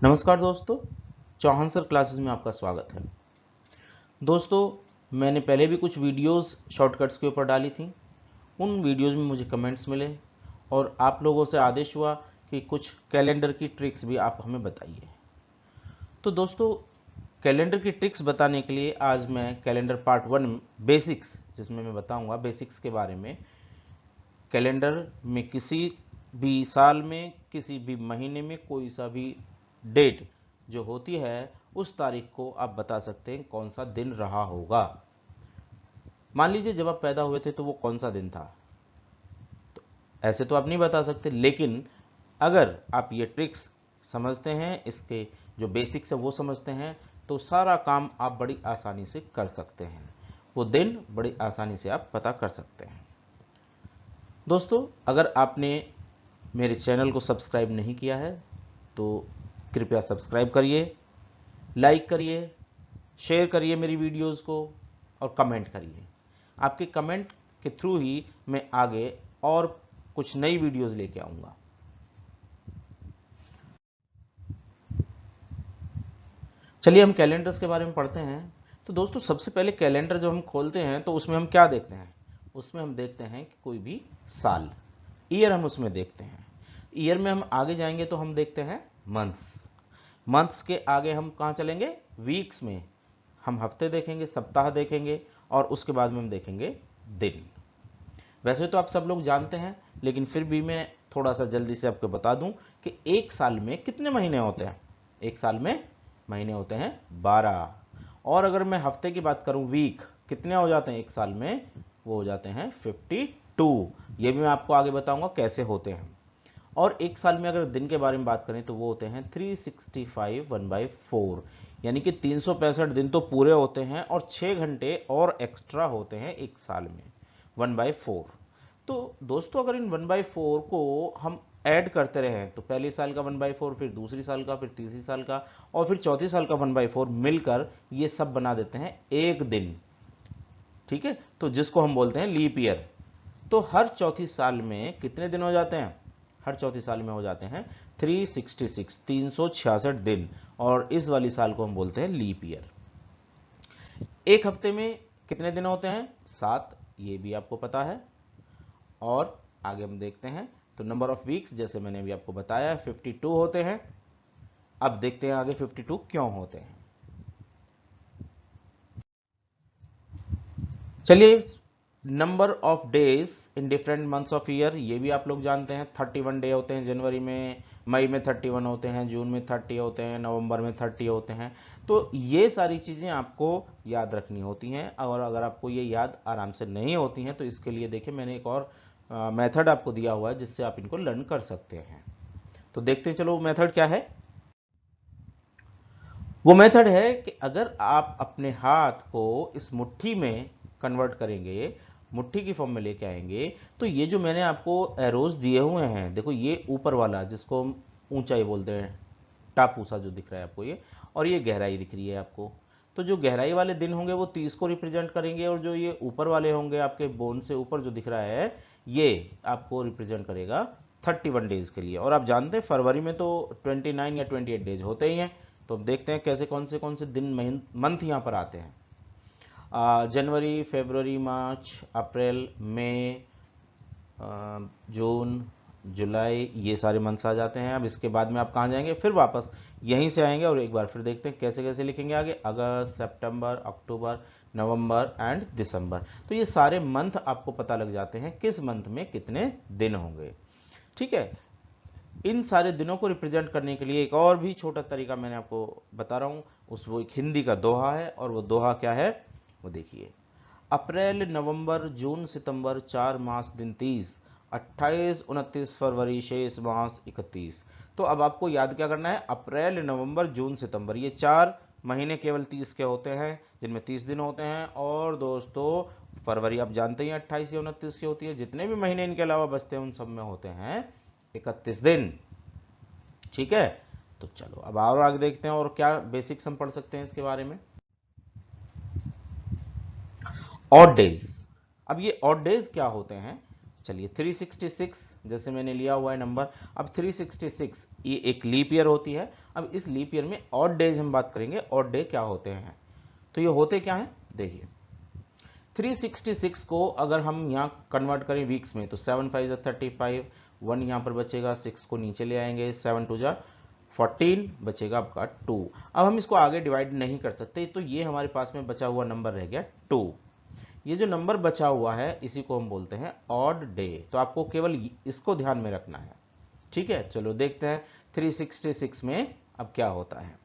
नमस्कार दोस्तों, Chauhan sir classes में आपका स्वागत है। दोस्तों, मैंने पहले भी कुछ वीडियोस शॉर्टकट्स के ऊपर डाली थी। उन वीडियोस में मुझे कमेंट्स मिले और आप लोगों से आदेश हुआ कि कुछ कैलेंडर की ट्रिक्स भी आप हमें बताइए। तो दोस्तों, कैलेंडर की ट्रिक्स बताने के लिए आज मैं कैलेंडर पार्ट 1 बेसिक्स, जिसमें मैं बताऊंगा बेसिक्स के बारे में। कैलेंडर में किसी भी साल में, किसी भी महीने में कोई सा भी डेट जो होती है, उस तारीख को आप बता सकते हैं कौन सा दिन रहा होगा। मान लीजिए जब आप पैदा हुए थे तो वो कौन सा दिन था, तो ऐसे तो आप नहीं बता सकते, लेकिन अगर आप ये ट्रिक्स समझते हैं, इसके जो बेसिक्स है वो समझते हैं, तो सारा काम आप बड़ी आसानी से कर सकते हैं। वो दिन बड़ी आसानी से आप पता कर सकते हैं। दोस्तों, अगर आपने मेरे चैनल को सब्सक्राइब नहीं किया है तो कृपया सब्सक्राइब करिए, लाइक करिए, शेयर करिए मेरी वीडियोस को और कमेंट करिए। आपके कमेंट के थ्रू ही मैं आगे और कुछ नई वीडियोस लेके आऊँगा। चलिए हम कैलेंडर्स के बारे में पढ़ते हैं। तो दोस्तों, सबसे पहले कैलेंडर जब हम खोलते हैं तो उसमें हम क्या देखते हैं? उसमें हम देखते हैं कि कोई भी साल, ईयर हम उसमें देखते हैं। ईयर में हम आगे जाएंगे तो हम देखते हैं मंथ्स। मंथ्स के आगे हम कहाँ चलेंगे? वीक्स में हम हफ्ते देखेंगे, सप्ताह देखेंगे और उसके बाद में हम देखेंगे दिन। वैसे तो आप सब लोग जानते हैं, लेकिन फिर भी मैं थोड़ा सा जल्दी से आपको बता दूं कि एक साल में कितने महीने होते हैं। एक साल में महीने होते हैं 12। और अगर मैं हफ्ते की बात करूं, वीक कितने हो जाते हैं एक साल में? वो हो जाते हैं 52। ये भी मैं आपको आगे बताऊंगा कैसे होते हैं। और एक साल में अगर दिन के बारे में बात करें तो वो होते हैं 365 1/4, यानी कि 365 दिन तो पूरे होते हैं और 6 घंटे और एक्स्ट्रा होते हैं एक साल में, 1/4। तो दोस्तों, अगर इन 1/4 को हम ऐड करते रहे तो पहले साल का 1/4, फिर दूसरी साल का, फिर तीसरी साल का और फिर चौथी साल का 1/4 मिलकर ये सब बना देते हैं एक दिन। ठीक है, तो जिसको हम बोलते हैं लीप ईयर। तो हर चौथी साल में कितने दिन हो जाते हैं? हर चौथी साल में हो जाते हैं 366, 366 दिन। और इस वाली साल को हम बोलते हैं लीप ईयर। एक हफ्ते में कितने दिन होते हैं? 7, ये भी आपको पता है। और आगे हम देखते हैं तो नंबर ऑफ वीक्स, जैसे मैंने अभी आपको बताया, 52 होते हैं। अब देखते हैं आगे 52 क्यों होते हैं। चलिए, number of days in different months of year, ये भी आप लोग जानते हैं। 31 डे होते हैं जनवरी में, मई में 31 होते हैं, जून में 30 होते हैं, नवंबर में 30 होते हैं। तो ये सारी चीज़ें आपको याद रखनी होती हैं। और अगर आपको ये याद आराम से नहीं होती हैं तो इसके लिए देखिए मैंने एक और मेथड आपको दिया हुआ है जिससे आप इनको लर्न कर सकते हैं। तो देखते हैं, चलो मेथड क्या है। वो मेथड है कि अगर आप अपने हाथ को इस मुट्ठी में कन्वर्ट करेंगे, मुट्ठी की फॉर्म में लेके आएंगे, तो ये जो मैंने आपको एरोज दिए हुए हैं, देखो ये ऊपर वाला जिसको हम ऊंचाई बोलते हैं, टापू सा जो दिख रहा है आपको ये, और ये गहराई दिख रही है आपको। तो जो गहराई वाले दिन होंगे वो 30 को रिप्रेजेंट करेंगे और जो ये ऊपर वाले होंगे आपके बोन से ऊपर जो दिख रहा है, ये आपको रिप्रेजेंट करेगा 31 डेज के लिए। और आप जानते हैं फरवरी में तो 29 या 28 डेज होते ही हैं। तो अब देखते हैं कैसे कौन से दिन मंथ यहाँ पर आते हैं। जनवरी, फरवरी, मार्च, अप्रैल, मई, जून, जुलाई, ये सारे मंथ्स आ जाते हैं। अब इसके बाद में आप कहाँ जाएंगे? फिर वापस यहीं से आएंगे और एक बार फिर देखते हैं कैसे कैसे लिखेंगे आगे। अगस्त, सितंबर, अक्टूबर, नवंबर एंड दिसंबर। तो ये सारे मंथ आपको पता लग जाते हैं किस मंथ में कितने दिन होंगे। ठीक है, इन सारे दिनों को रिप्रेजेंट करने के लिए एक और भी छोटा तरीका मैंने आपको बता रहा हूँ। वो एक हिंदी का दोहा है और वो दोहा क्या है वो देखिए। अप्रैल, नवंबर, जून, सितंबर, 4 मास दिन 30, 28, 29 फरवरी, शेष मास 31। तो अब आपको याद क्या करना है? अप्रैल, नवंबर, जून, सितंबर, ये 4 महीने केवल 30 के होते हैं, जिनमें 30 दिन होते हैं। और दोस्तों, फरवरी आप जानते हैं 28 या 29 की होती है। जितने भी महीने इनके अलावा बचते हैं उन सब में होते हैं 31 दिन। ठीक है, तो चलो अब और आगे देखते हैं और क्या बेसिक्स हम पढ़ सकते हैं इसके बारे में। Odd days. अब ये ऑड डेज क्या होते हैं? चलिए, 366 जैसे मैंने लिया हुआ है नंबर। अब 366 ये एक लीप ईयर होती है। अब इस लीप ईयर में ऑड डेज हम बात करेंगे, ऑड डे क्या होते हैं। तो ये होते क्या हैं, देखिए 366 को अगर हम यहाँ कन्वर्ट करें वीक्स में तो 7 5 35, 1 यहाँ पर बचेगा, 6 को नीचे ले आएंगे, 7 2 14, बचेगा आपका 2। अब हम इसको आगे डिवाइड नहीं कर सकते, तो ये हमारे पास में बचा हुआ नंबर रह गया 2। ये जो नंबर बचा हुआ है इसी को हम बोलते हैं ऑड डे। तो आपको केवल इसको ध्यान में रखना है, ठीक है। चलो देखते हैं 366 में अब क्या होता है।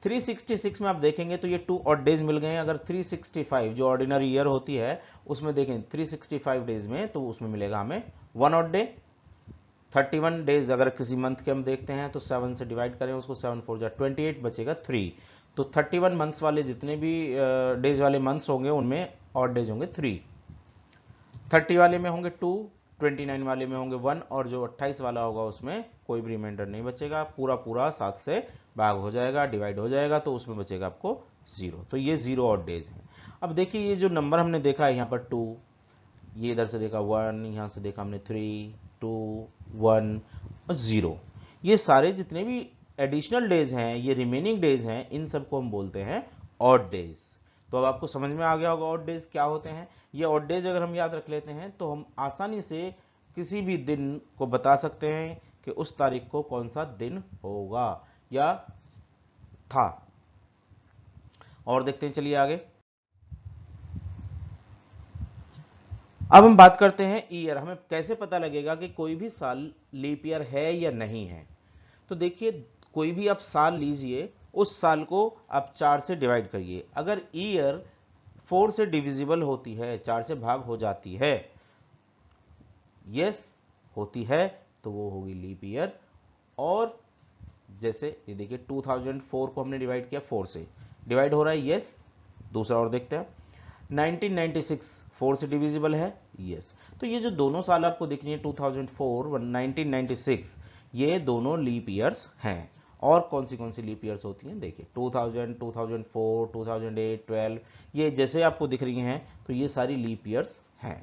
366 में आप देखेंगे तो ये 2 ऑड डेज मिल गए हैं। अगर 365 जो ऑर्डिनरी ईयर होती है उसमें देखें 365 डेज में, तो उसमें मिलेगा हमें 1 ऑड डे। 31 डेज अगर किसी मंथ के हम देखते हैं तो 7 से डिवाइड करें उसको, 7 4 28, बचेगा 3। तो 31 मंथ्स वाले जितने भी डेज वाले मंथ्स होंगे उनमें ऑड डेज होंगे 3। 30 वाले में होंगे 2, 29 वाले में होंगे 1, और जो 28 वाला होगा उसमें कोई भी रिमाइंडर नहीं बचेगा, पूरा पूरा 7 से भाग हो जाएगा, डिवाइड हो जाएगा, तो उसमें बचेगा आपको 0। तो ये 0 ऑड डेज हैं। अब देखिए ये जो नंबर हमने देखा है यहाँ पर 2, ये इधर से देखा 1, यहाँ से देखा हमने 3, 2, 1 और 0, ये सारे जितने भी एडिशनल डेज हैं, ये रिमेनिंग डेज हैं, इन सबको हम बोलते हैं ऑड डेज। तो अब आपको समझ में आ गया होगा ऑड डेज क्या होते हैं। ये ऑड डेज अगर हम याद रख लेते हैं तो हम आसानी से किसी भी दिन को बता सकते हैं कि उस तारीख को कौन सा दिन होगा या था। और देखते हैं, चलिए आगे। अब हम बात करते हैं ईयर। हमें कैसे पता लगेगा कि कोई भी साल लीप ईयर है या नहीं है। तो देखिए कोई भी आप साल लीजिए, उस साल को आप 4 से डिवाइड करिए। अगर ईयर 4 से डिविजिबल होती है, 4 से भाग हो जाती है, यस होती है, तो वो होगी लीप ईयर। और जैसे ये देखिए 2004 को हमने डिवाइड किया, 4 से डिवाइड हो रहा है, यस। दूसरा और देखते हैं, 1996 4 से डिविजिबल है, यस। तो ये जो दोनों साल आपको दिख रही है 2004 और 1996, ये दोनों लीप ईयर्स हैं। और कौन सी लीप ईयर्स होती हैं, देखिए 2000, 2004, 2008, 12, ये जैसे आपको दिख रही हैं, तो ये सारी लीप ईयर्स हैं।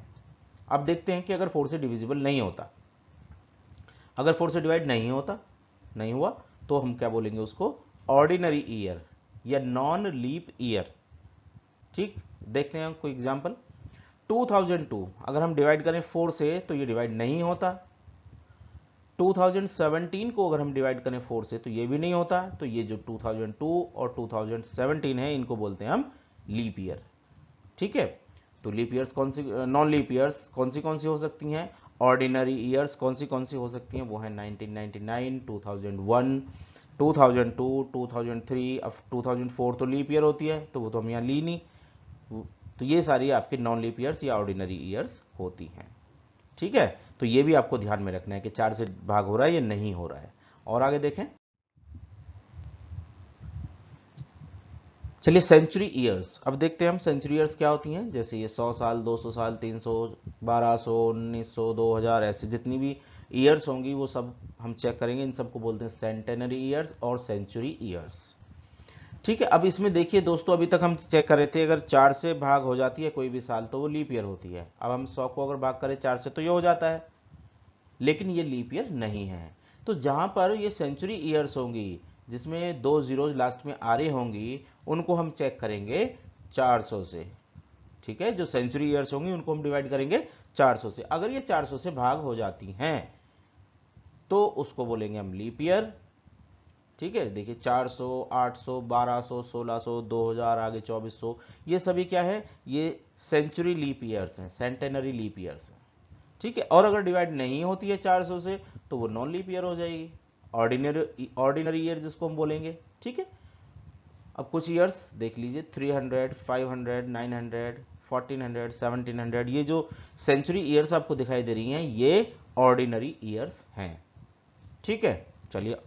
अब देखते हैं कि अगर 4 से डिविजिबल नहीं होता, अगर 4 से डिवाइड नहीं हुआ, तो हम क्या बोलेंगे उसको, ऑर्डिनरी ईयर या नॉन लीप ईयर। ठीक, देखते हैं कोई एग्जांपल। 2002 अगर हम डिवाइड करें 4 से तो ये डिवाइड नहीं होता। 2017 को अगर हम डिवाइड करें 4 से तो ये भी नहीं होता। तो ये जो 2002 और 2017 है, इनको बोलते हैं हम लीप ईयर। ठीक है, तो लीप ईयर्स कौन सी, नॉन लीप ईयर्स कौन सी हो सकती हैं, ऑर्डिनरी ईयर्स कौन सी हो सकती हैं, वो है 1999, 2001, 2002, 2003। अब 2004 तो लीप ईयर होती है, तो वो तो हम यहाँ ली नहीं। तो ये सारी आपकी नॉन लीप ईयर्स या ऑर्डिनरी ईयर्स होती हैं। ठीक है, तो ये भी आपको ध्यान में रखना है कि 4 से भाग हो रहा है या नहीं हो रहा है। और आगे देखें, चलिए सेंचुरी ईयर्स। अब देखते हैं हम सेंचुरी ईयर्स क्या होती हैं। जैसे ये 100 साल, 200 साल, 300, 1200, 1900, 2000, ऐसे जितनी भी ईयर्स होंगी वो सब हम चेक करेंगे। इन सबको बोलते हैं सेंटेनरी ईयर्स और सेंचुरी ईयर्स। ठीक है, अब इसमें देखिए दोस्तों, अभी तक हम चेक कर रहे थे अगर 4 से भाग हो जाती है कोई भी साल तो वो लीप ईयर होती है। अब हम 100 को अगर भाग करें 4 से तो ये हो जाता है, लेकिन ये लीप ईयर नहीं है। तो जहां पर ये सेंचुरी ईयर्स होंगी जिसमें 2 जीरोज लास्ट में आ रही होंगी, उनको हम चेक करेंगे 400 से। ठीक है, जो सेंचुरी ईयर्स होंगी उनको हम डिवाइड करेंगे 400 से। अगर ये 400 से भाग हो जाती हैं तो उसको बोलेंगे हम लीप ईयर। ठीक है, देखिए 400, 800, 1200, 1600, 2000, आगे 2400, ये सभी क्या है, ये सेंचुरी लीप ईयर्स हैं, सेंटेनरी लीप ईयर्स हैं। ठीक है, और अगर डिवाइड नहीं होती है 400 से तो वो नॉन लीप ईयर हो जाएगी, ऑर्डिनरी ईयर जिसको हम बोलेंगे। ठीक है, अब कुछ ईयर्स देख लीजिए, 300, 500, 900, 1400, 1700, ये जो सेंचुरी ईयर्स आपको दिखाई दे रही हैं ये ऑर्डिनरी ईयर्स हैं। ठीक है, चलिए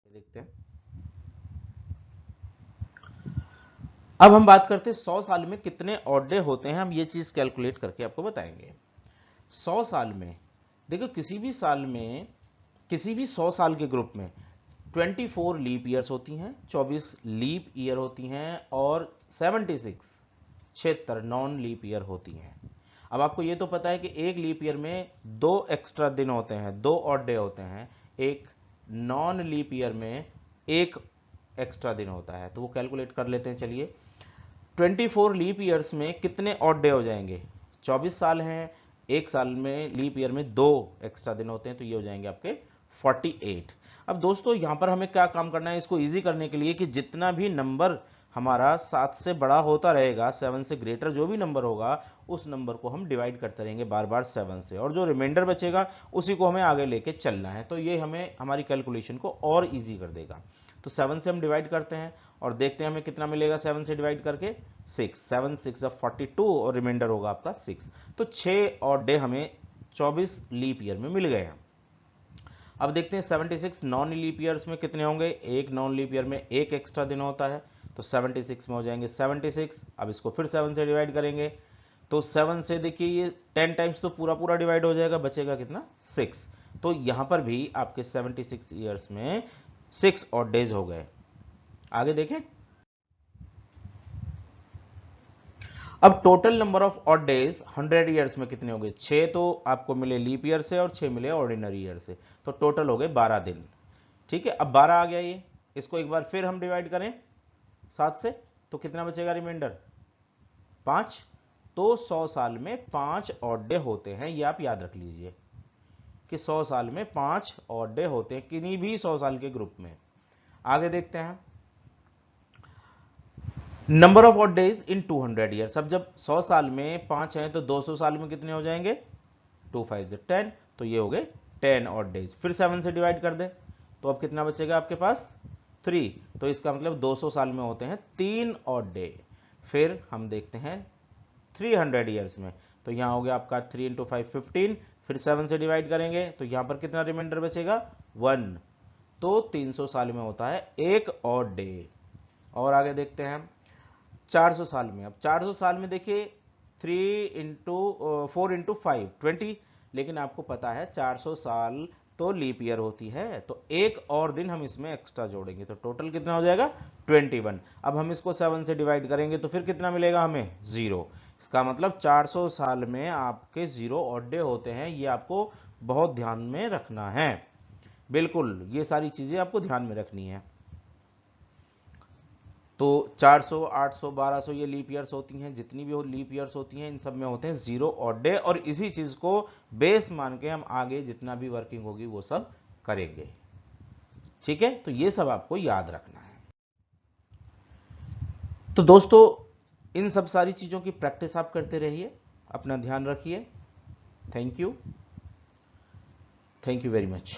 देखते हैं। अब हम बात करते हैं 100 साल में कितने ऑड डे होते हैं। हम ये चीज कैलकुलेट करके आपको बताएंगे। 100 साल में देखो, किसी भी साल में, किसी भी 100 साल के ग्रुप में 24 लीप ईयर्स होती हैं, 24 लीप ईयर होती हैं, और 76 नॉन लीप ईयर होती हैं। अब आपको ये तो पता है कि एक लीप ईयर में 2 एक्स्ट्रा दिन होते हैं, 2 ऑड डे होते हैं। एक नॉन लीप ईयर में एक एक्स्ट्रा दिन होता है, तो वो कैलकुलेट कर लेते हैं। चलिए 24 लीप ईयर्स में कितने ऑड डे हो जाएंगे? 24 साल हैं, एक साल में लीप ईयर में 2 एक्स्ट्रा दिन होते हैं, तो ये हो जाएंगे आपके 48। अब दोस्तों यहां पर हमें क्या काम करना है इसको इजी करने के लिए कि जितना भी नंबर हमारा 7 से बड़ा होता रहेगा, 7 से ग्रेटर जो भी नंबर होगा, उस नंबर को हम डिवाइड करते रहेंगे बार बार 7 से, और जो रिमाइंडर बचेगा उसी को हमें आगे लेके चलना है। तो ये हमें हमारी कैलकुलेशन को और इजी कर देगा। तो 7 से हम डिवाइड करते हैं और देखते हैं हमें कितना मिलेगा 7 से डिवाइड करके, 6। 7 6 42 और रिमाइंडर होगा आपका 6। तो 6 और डे हमें 24 लीप ईयर में मिल गए हैं। अब देखते हैं 76 नॉन लीप ईयर्स में कितने होंगे? एक नॉन लीप ईयर में एक एक्स्ट्रा दिन होता है, तो 76 में हो जाएंगे 76। अब इसको फिर 7 से डिवाइड करेंगे, तो 7 से देखिए ये 10 टाइम्स तो पूरा पूरा डिवाइड हो जाएगा, बचेगा कितना? 6। तो यहां पर भी आपके 76 ईयर्स में 6 और डेज हो गए। आगे देखें, अब total number of odd days 100 years में कितने हो गए? 6 तो आपको मिले लीप ईयर से और 6 मिले ऑर्डिनरी ईयर से, तो टोटल हो गए 12 दिन। ठीक है, अब 12 आ गया ये, इसको एक बार फिर हम डिवाइड करें 7 से, तो कितना बचेगा रिमाइंडर? 5। तो 100 साल में 5 ऑड डे होते हैं, ये आप याद रख लीजिए कि 100 साल में 5 ऑड डे होते हैं किन्हीं भी 100 साल के ग्रुप में। आगे देखते हैं number of odd days in 200 years. अब जब 100 साल में 5 हैं तो 200 साल में कितने हो जाएंगे? 2 5 से 10, तो ये हो गए 10 ऑड डेज। फिर 7 से डिवाइड कर दे, तो अब कितना बचेगा आपके पास? 3। तो इसका मतलब 200 साल में होते हैं 3 ऑड डे। फिर हम देखते हैं 300 ईयर्स में, तो यहां हो गया आपका 3 इंटू 5 15। फिर 7 से डिवाइड करेंगे तो यहां पर कितना रिमाइंडर बचेगा? 1। तो 300 साल में होता है एक ऑड डे। और आगे देखते हैं 400 साल में। अब 400 साल में देखिए 4 इंटू 5 20, लेकिन आपको पता है 400 साल तो लीप ईयर होती है, तो एक और दिन हम इसमें एक्स्ट्रा जोड़ेंगे, तो टोटल कितना हो जाएगा? 21। अब हम इसको 7 से डिवाइड करेंगे तो फिर कितना मिलेगा हमें? 0। इसका मतलब 400 साल में आपके 0 ऑड डे होते हैं, ये आपको बहुत ध्यान में रखना है। बिल्कुल, ये सारी चीजें आपको ध्यान में रखनी है। तो 400 800 1200 ये लीप ईयर्स होती हैं, जितनी भी लीप ईयर्स होती हैं इन सब में होते हैं 0 ऑड डे, और इसी चीज को बेस मान के हम आगे जितना भी वर्किंग होगी वो सब करेंगे। ठीक है, तो ये सब आपको याद रखना है। तो दोस्तों इन सब सारी चीजों की प्रैक्टिस आप करते रहिए, अपना ध्यान रखिए। Thank you very much.